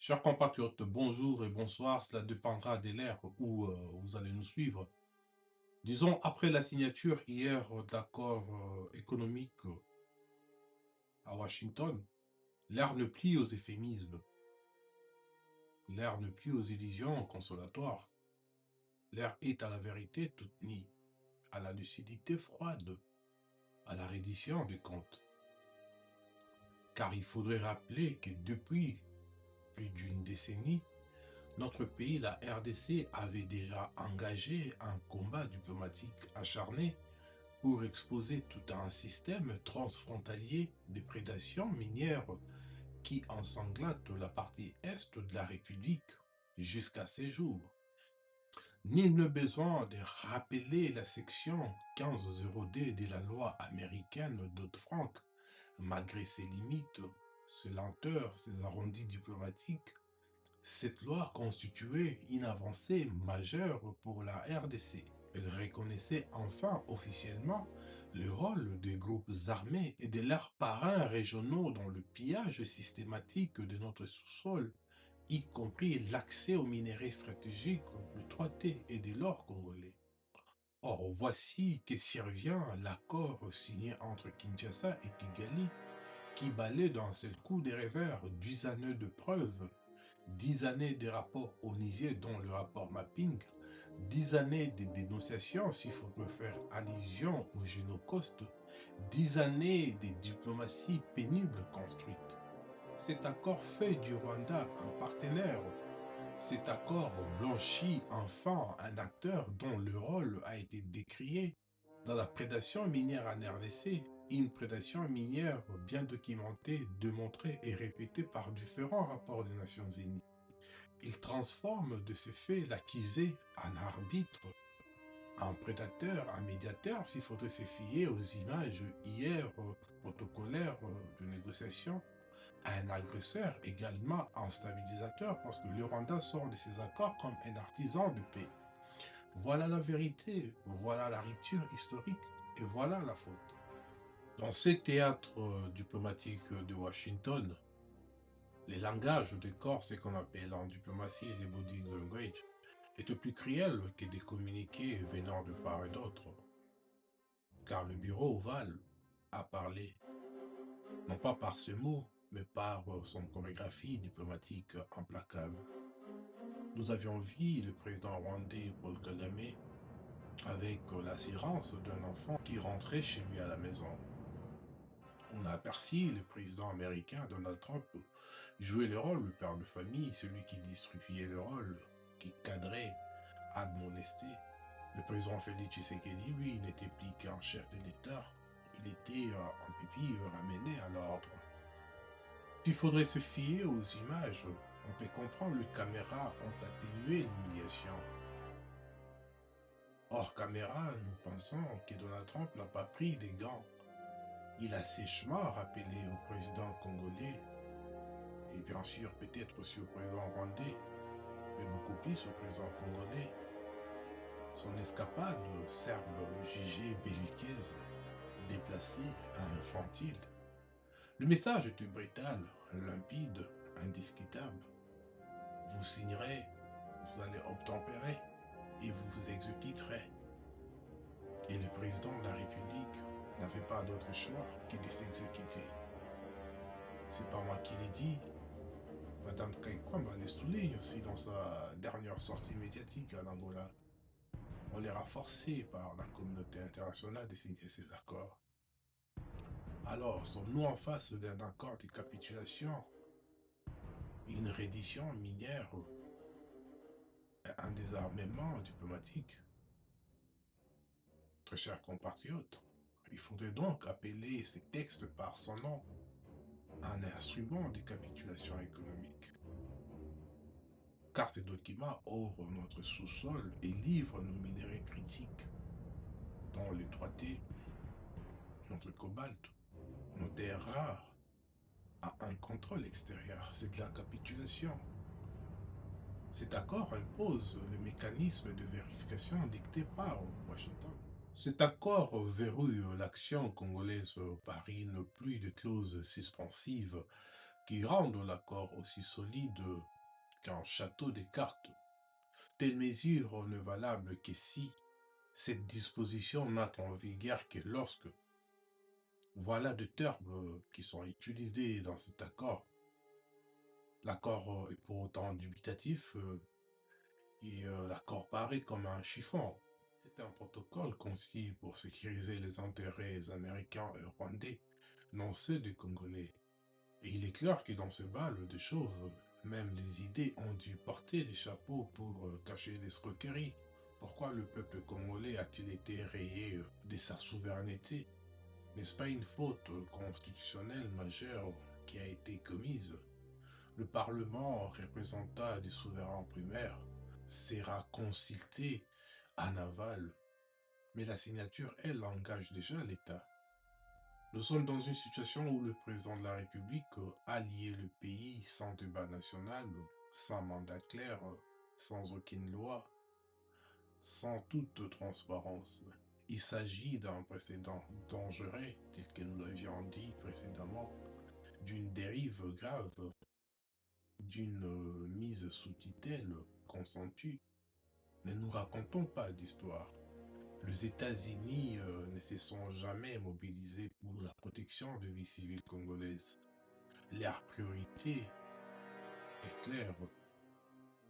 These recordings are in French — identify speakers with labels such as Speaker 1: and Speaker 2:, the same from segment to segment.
Speaker 1: Chers compatriotes, bonjour et bonsoir, cela dépendra de l'ère où vous allez nous suivre. Disons, après la signature hier d'accords économiques à Washington, l'ère ne plie aux euphémismes, l'ère ne plie aux illusions consolatoires, l'ère est à la vérité toute nue, à la lucidité froide, à la reddition des comptes. Car il faudrait rappeler que depuis plus d'une décennie, notre pays, la RDC, avait déjà engagé un combat diplomatique acharné pour exposer tout un système transfrontalier de prédation minière qui ensanglantent la partie est de la République jusqu'à ces jours. Nul ne besoin de rappeler la section 15.0D de la loi américaine Dodd-Frank, malgré ses limites, ses lenteurs, ses arrondis diplomatiques. Cette loi constituait une avancée majeure pour la RDC. Elle reconnaissait enfin officiellement le rôle des groupes armés et de leurs parrains régionaux dans le pillage systématique de notre sous-sol, y compris l'accès aux minerais stratégiques, le 3T et de l'or congolais. Or, voici que survient l'accord signé entre Kinshasa et Kigali, qui balaie d'un seul coup des revers 10 années de preuves, 10 années de rapports onisiers dont le rapport Mapping, 10 années de dénonciations s'il faut faire allusion au génocauste, 10 années de diplomatie pénible construite. Cet accord fait du Rwanda un partenaire. Cet accord blanchit enfin un acteur dont le rôle a été décrié dans la prédation minière en RDC, une prédation minière bien documentée, démontrée et répétée par différents rapports des Nations Unies. Il transforme de ce fait l'accusé en arbitre, en prédateur, en médiateur, s'il faudrait se fier aux images hier protocolaires de négociation, un agresseur également un stabilisateur parce que le Rwanda sort de ses accords comme un artisan de paix. Voilà la vérité, voilà la rupture historique et voilà la faute. Dans ces théâtres diplomatiques de Washington, les langages de corps, ce qu'on appelle en diplomatie les body language, est plus cruel que des communiqués venant de part et d'autre. Car le bureau ovale a parlé, non pas par ce mot, mais par son chorégraphie diplomatique implacable. Nous avions vu le président rwandais Paul Kagame avec l'assurance d'un enfant qui rentrait chez lui à la maison. On a aperçu le président américain Donald Trump jouer le rôle, le père de famille, celui qui distribuait le rôle, qui cadrait, admonestait. Le président Félix Tshisekedi, lui, n'était plus qu'un chef de l'État. Il était un pupille ramené à l'ordre. Il faudrait se fier aux images. On peut comprendre les caméras ont atténué l'humiliation. Hors caméra, nous pensons que Donald Trump n'a pas pris des gants. Il a sèchement rappelé au président congolais, et bien sûr peut-être aussi au président rwandais, mais beaucoup plus au président congolais, son escapade serbe jugée belliqueuse, déplacée, infantile. Le message était brutal, limpide, indiscutable. Vous signerez, vous allez obtempérer et vous vous exécuterez. Et le président de la République n'avait pas d'autre choix que de s'exécuter. C'est pas moi qui l'ai dit. Madame Kaikwamba le souligne aussi dans sa dernière sortie médiatique en Angola. On les a forcés par la communauté internationale de signer ces accords. Alors, sommes-nous en face d'un accord de capitulation, une reddition minière, un désarmement diplomatique? Très chers compatriotes, il faudrait donc appeler ces textes par son nom, un instrument de capitulation économique. Car ces documents ouvrent notre sous-sol et livrent nos minéraux critiques, dont le 3T, notre cobalt, nos terres rares, à un contrôle extérieur. C'est de la capitulation. Cet accord impose le mécanisme de vérification dicté par Washington. Cet accord verrouille l'action congolaise par une pluie de clauses suspensives qui rendent l'accord aussi solide qu'un château de cartes. Telle mesure n'est valable que si cette disposition n'a en vigueur que lorsque, voilà de termes qui sont utilisés dans cet accord. L'accord est pour autant dubitatif et l'accord paraît comme un chiffon. C'est un protocole conçu pour sécuriser les intérêts américains et rwandais, non ceux des Congolais. Et il est clair que dans ce bal de chauves, même les idées ont dû porter des chapeaux pour cacher l'escroquerie. Pourquoi le peuple congolais a-t-il été rayé de sa souveraineté? N'est-ce pas une faute constitutionnelle majeure qui a été commise? Le Parlement, représentant des souverains primaires, sera consulté en aval, mais la signature, elle, engage déjà l'État. Nous sommes dans une situation où le président de la République a lié le pays sans débat national, sans mandat clair, sans aucune loi, sans toute transparence. Il s'agit d'un précédent dangereux, tel que nous l'avions dit précédemment, d'une dérive grave, d'une mise sous tutelle consentie. Ne nous racontons pas d'histoire. Les États-Unis ne se sont jamais mobilisés pour la protection de vie civile congolaise. Leur priorité est claire: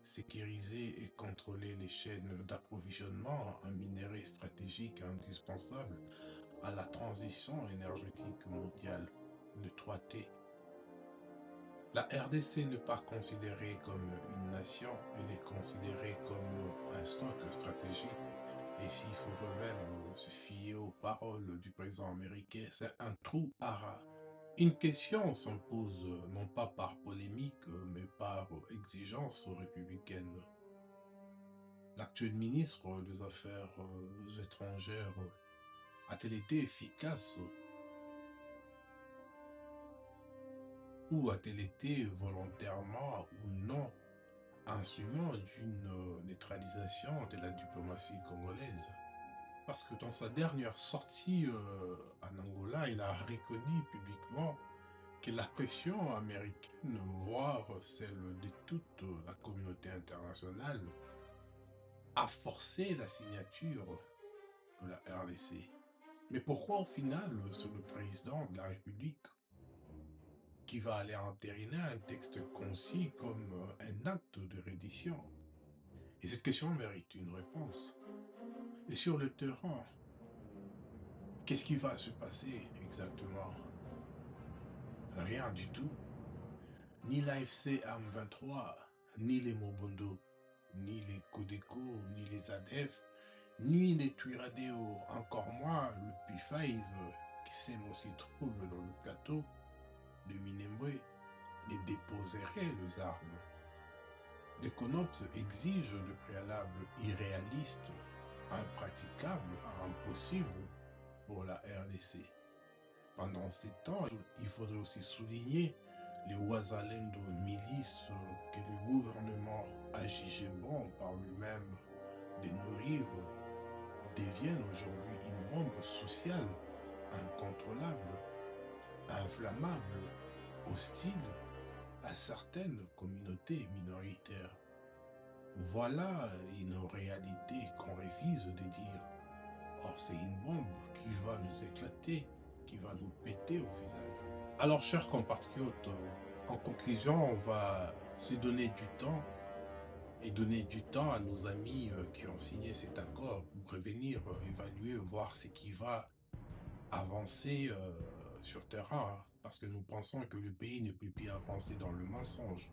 Speaker 1: sécuriser et contrôler les chaînes d'approvisionnement en minerais stratégiques indispensables à la transition énergétique mondiale, le 3T. La RDC n'est pas considérée comme une nation, elle est considérée comme un stock stratégique. Et s'il faudrait même se fier aux paroles du président américain, c'est un trou à rats. Une question s'impose non pas par polémique, mais par exigence républicaine. L'actuel ministre des Affaires étrangères a-t-elle été efficace ou a-t-elle été volontairement ou non instrument d'une neutralisation de la diplomatie congolaise? Parce que dans sa dernière sortie en Angola, il a reconnu publiquement que la pression américaine, voire celle de toute la communauté internationale, a forcé la signature de la RDC. Mais pourquoi au final c'est le président de la République qui va aller entériner un texte concis comme un acte de reddition? Et cette question mérite une réponse. Et sur le terrain, qu'est-ce qui va se passer exactement? Rien du tout. Ni l'AFC AM23, ni les Mobondo, ni les Codeco, ni les ADF, ni les Twiradeo, encore moins le P5 qui sème aussi trouble dans le plateau de Minembwe, ne déposerait les armes. Les CONOPS exigent de préalables irréalistes, impraticables, impossibles pour la RDC. Pendant ces temps, il faudrait aussi souligner les Ouazalendo milices que le gouvernement a jugé bon par lui-même de nourrir deviennent aujourd'hui une bombe sociale incontrôlable, inflammable, hostile à certaines communautés minoritaires. Voilà une réalité qu'on refuse de dire. Or, c'est une bombe qui va nous éclater, qui va nous péter au visage. Alors, chers compatriotes, en conclusion, on va se donner du temps et donner du temps à nos amis qui ont signé cet accord pour revenir évaluer, voir ce qui va avancer sur terrain, hein, parce que nous pensons que le pays ne peut plus avancer dans le mensonge.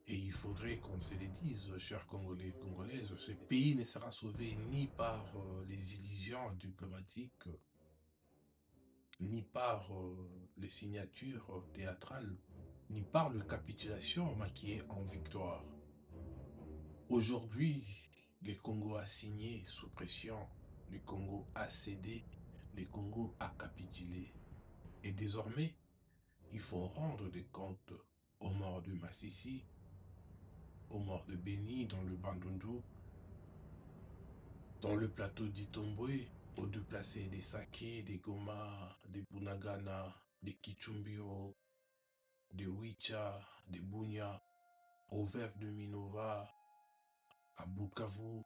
Speaker 1: Et il faudrait qu'on se le dise, chers Congolais et Congolaises, ce pays ne sera sauvé ni par les illusions diplomatiques, ni par les signatures théâtrales, ni par la capitulation maquillée en victoire. Aujourd'hui, le Congo a signé sous pression, le Congo a cédé, le Congo a capitulé. Et désormais, il faut rendre des comptes aux morts de Massissi, aux morts de Beni dans le Bandundu, dans le plateau d'Itombwe, aux déplacés des Saké, des Goma, des Bunagana, des Kichumbiro, des Wicha, des Bunia, aux veuves de Minova, à Bukavu,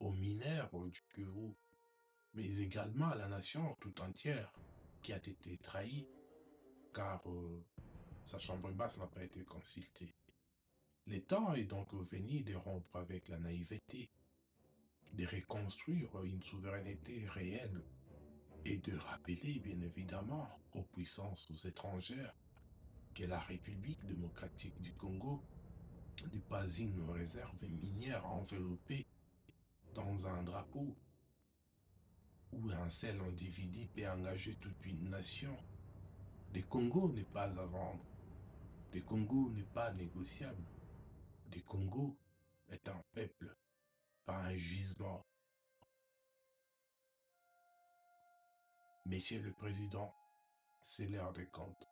Speaker 1: aux mineurs du Kivu, mais également à la nation tout entière qui a été trahie car sa chambre basse n'a pas été consultée. Le temps est donc venu de rompre avec la naïveté, de reconstruire une souveraineté réelle et de rappeler bien évidemment aux puissances étrangères que la République démocratique du Congo n'est pas une réserve minière enveloppée dans un drapeau où un seul individu peut engager toute une nation. Le Congo n'est pas à vendre. Le Congo n'est pas négociable. Le Congo est un peuple, pas un gisement. Monsieur le Président, c'est l'heure des comptes.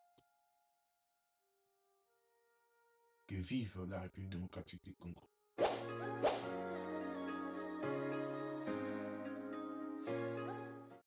Speaker 1: Que vive la République démocratique du Congo.